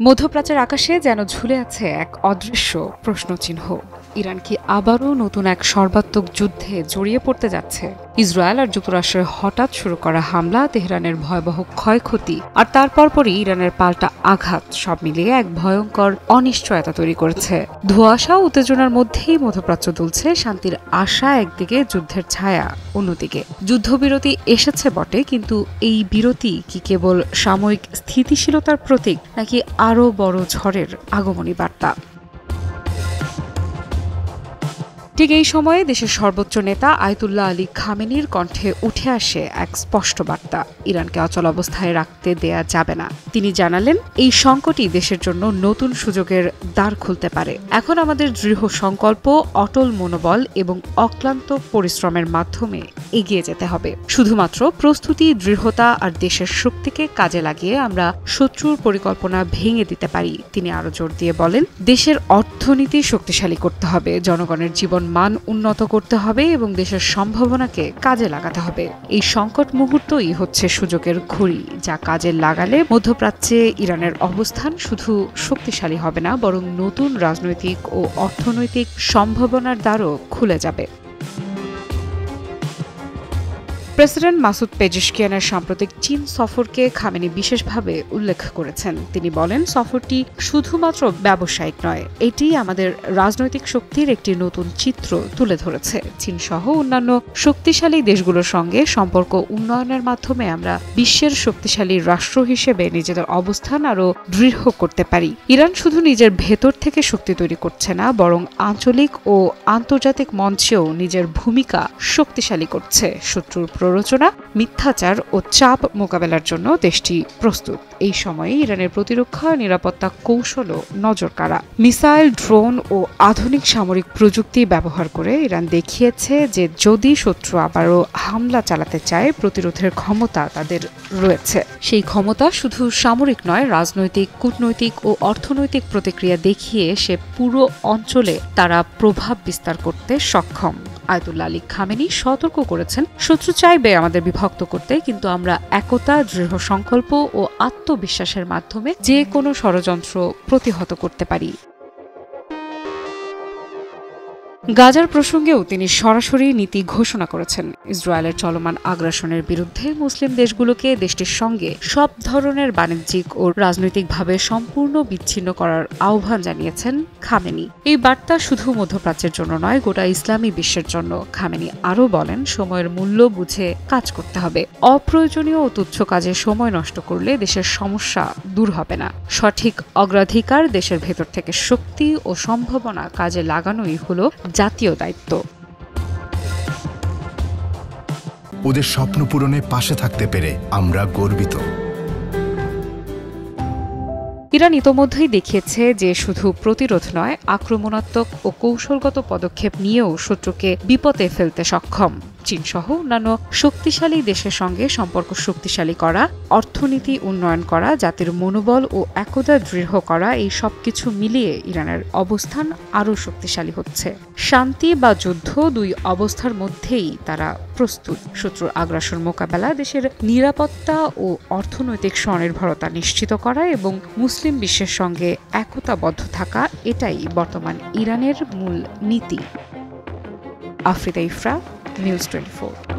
মধ্যপ্রাচ্যের আকাশে যেন ঝুলে আছে এক অদৃশ্য প্রশ্নচিহ্ন। ইরান কি আবারও নতুন এক সর্বাত্মক যুদ্ধে জড়িয়ে পড়তে যাচ্ছে? ইসরায়েল আর যুক্তরাষ্ট্রের হঠাৎ শুরু করা হামলা, তেহরানের ভয়াবহ ক্ষয়ক্ষতি আর তার পরপরই ইরানের পাল্টা আঘাত, সব মিলিয়ে এক ভয়ঙ্কর অনিশ্চয়তা তৈরি করেছে। ধোঁয়াশা উত্তেজনার মধ্যেই মধ্যপ্রাচ্য দুলছে, শান্তির আশা একদিকে, যুদ্ধের ছায়া অন্যদিকে। যুদ্ধবিরতি এসেছে বটে, কিন্তু এই বিরতি কি কেবল সাময়িক স্থিতিশীলতার প্রতীক, নাকি আরও বড় ঝড়ের আগমনী বার্তা? ঠিক এই সময়ে দেশের সর্বোচ্চ নেতা আয়াতুল্লাহ আলী খামেনির কণ্ঠে উঠে আসে এক স্পষ্ট বার্তা। ইরানকে অচল অবস্থায় রাখতে দেয়া যাবে না। তিনি জানালেন, এই সংকটই দেশের জন্য নতুন সুযোগের দ্বার খুলতে পারে। এখন আমাদের দৃঢ় সংকল্প, অটল মনোবল এবং অক্লান্ত পরিশ্রমের মাধ্যমে এগিয়ে যেতে হবে। শুধুমাত্র প্রস্তুতি, দৃঢ়তা আর দেশের শক্তিকে কাজে লাগিয়ে আমরা শত্রুর পরিকল্পনা ভেঙে দিতে পারি। তিনি আরো জোর দিয়ে বলেন, দেশের অর্থনীতি শক্তিশালী করতে হবে, জনগণের জীবন মান উন্নত করতে হবে এবং দেশের সম্ভাবনাকে কাজে লাগাতে হবে। এই সংকট মুহূর্তই হচ্ছে সুযোগের ঘড়ি, যা কাজে লাগালে মধ্যপ্রাচ্যে ইরানের অবস্থান শুধু শক্তিশালী হবে না, বরং নতুন রাজনৈতিক ও অর্থনৈতিক সম্ভাবনার দ্বারও খুলে যাবে। প্রেসিডেন্ট মাসুদ পেজেশকিয়ানের সাম্প্রতিক চীন সফরকে খামেনি বিশেষভাবে উল্লেখ করেছেন। তিনি বলেন, সফরটি শুধুমাত্র ব্যবসায়িক নয়, এটি আমাদের রাজনৈতিক শক্তির একটি নতুন চিত্র তুলে ধরেছে। চীন সহ অন্যান্য শক্তিশালী দেশগুলোর সঙ্গে সম্পর্ক উন্নয়নের মাধ্যমে আমরা বিশ্বের শক্তিশালী রাষ্ট্র হিসেবে নিজেদের অবস্থান আরও দৃঢ় করতে পারি। ইরান শুধু নিজের ভেতর থেকে শক্তি তৈরি করছে না, বরং আঞ্চলিক ও আন্তর্জাতিক মঞ্চেও নিজের ভূমিকা শক্তিশালী করছে। শত্রুর প্ররোচনা, মিথ্যাচার ও চাপ মোকাবেলার জন্য দেশটি প্রস্তুত। এই সময়ে ইরানের প্রতিরক্ষা নিরাপত্তা কৌশলও নজরকাড়া। মিসাইল, ড্রোন ও আধুনিক সামরিক প্রযুক্তি ব্যবহার করে ইরান দেখিয়েছে যে যদি শত্রু আবারও হামলা চালাতে চায়, প্রতিরোধের ক্ষমতা তাদের রয়েছে। সেই ক্ষমতা শুধু সামরিক নয়, রাজনৈতিক, কূটনৈতিক ও অর্থনৈতিক প্রতিক্রিয়া দেখিয়ে সে পুরো অঞ্চলে তারা প্রভাব বিস্তার করতে সক্ষম। আয়াতুল্লাহ আলী খামেনি সতর্ক করেছেন, শত্রু চাইবে আমাদের বিভক্ত করতে, কিন্তু আমরা একতা, দৃঢ় সংকল্প ও আত্মবিশ্বাসের মাধ্যমে যে কোনো ষড়যন্ত্র প্রতিহত করতে পারি। গাজার প্রসঙ্গেও তিনি সরাসরি নীতি ঘোষণা করেছেন। ইসরায়েলের চলমান আগ্রাসনের বিরুদ্ধে মুসলিম দেশগুলোকে দেশটির সঙ্গে সব ধরনের বাণিজ্যিক ও রাজনৈতিকভাবে সম্পূর্ণ বিচ্ছিন্ন করার আহ্বান জানিয়েছেন খামেনি। এই বার্তা শুধু মধ্যপ্রাচ্যের জন্য নয়, গোটা ইসলামী বিশ্বের জন্য। খামেনি আরও বলেন, সময়ের মূল্য বুঝে কাজ করতে হবে। অপ্রয়োজনীয় ও তুচ্ছ কাজে সময় নষ্ট করলে দেশের সমস্যা দূর হবে না। সঠিক অগ্রাধিকার, দেশের ভেতর থেকে শক্তি ও সম্ভাবনা কাজে লাগানোই হলো জাতীয় দায়িত্ব। ওদের স্বপ্ন পূরণে পাশে থাকতে পেরে আমরা গর্বিত। ইরান ইতোমধ্যেই দেখিয়েছে যে শুধু প্রতিরোধ নয়, আক্রমণাত্মক ও কৌশলগত পদক্ষেপ নিয়েও শত্রুকে বিপদে ফেলতে সক্ষম। চীন সহ অন্যান্য শক্তিশালী দেশের সঙ্গে সম্পর্ক শক্তিশালী করা, অর্থনীতি উন্নয়ন করা, জাতির মনোবল ও একতা দৃঢ় করা, এই সবকিছু মিলিয়ে ইরানের অবস্থান আরও শক্তিশালী হচ্ছে। শান্তি বা যুদ্ধ, দুই অবস্থার মধ্যেই তারা প্রস্তুত। শত্রুর আগ্রাসন মোকাবেলা, দেশের নিরাপত্তা ও অর্থনৈতিক স্বনির্ভরতা নিশ্চিত করা এবং মুসলিম বিশ্বের সঙ্গে একতাবদ্ধ থাকা, এটাই বর্তমান ইরানের মূল নীতি। আফ্রিদা ইফরা, নিউজ 24।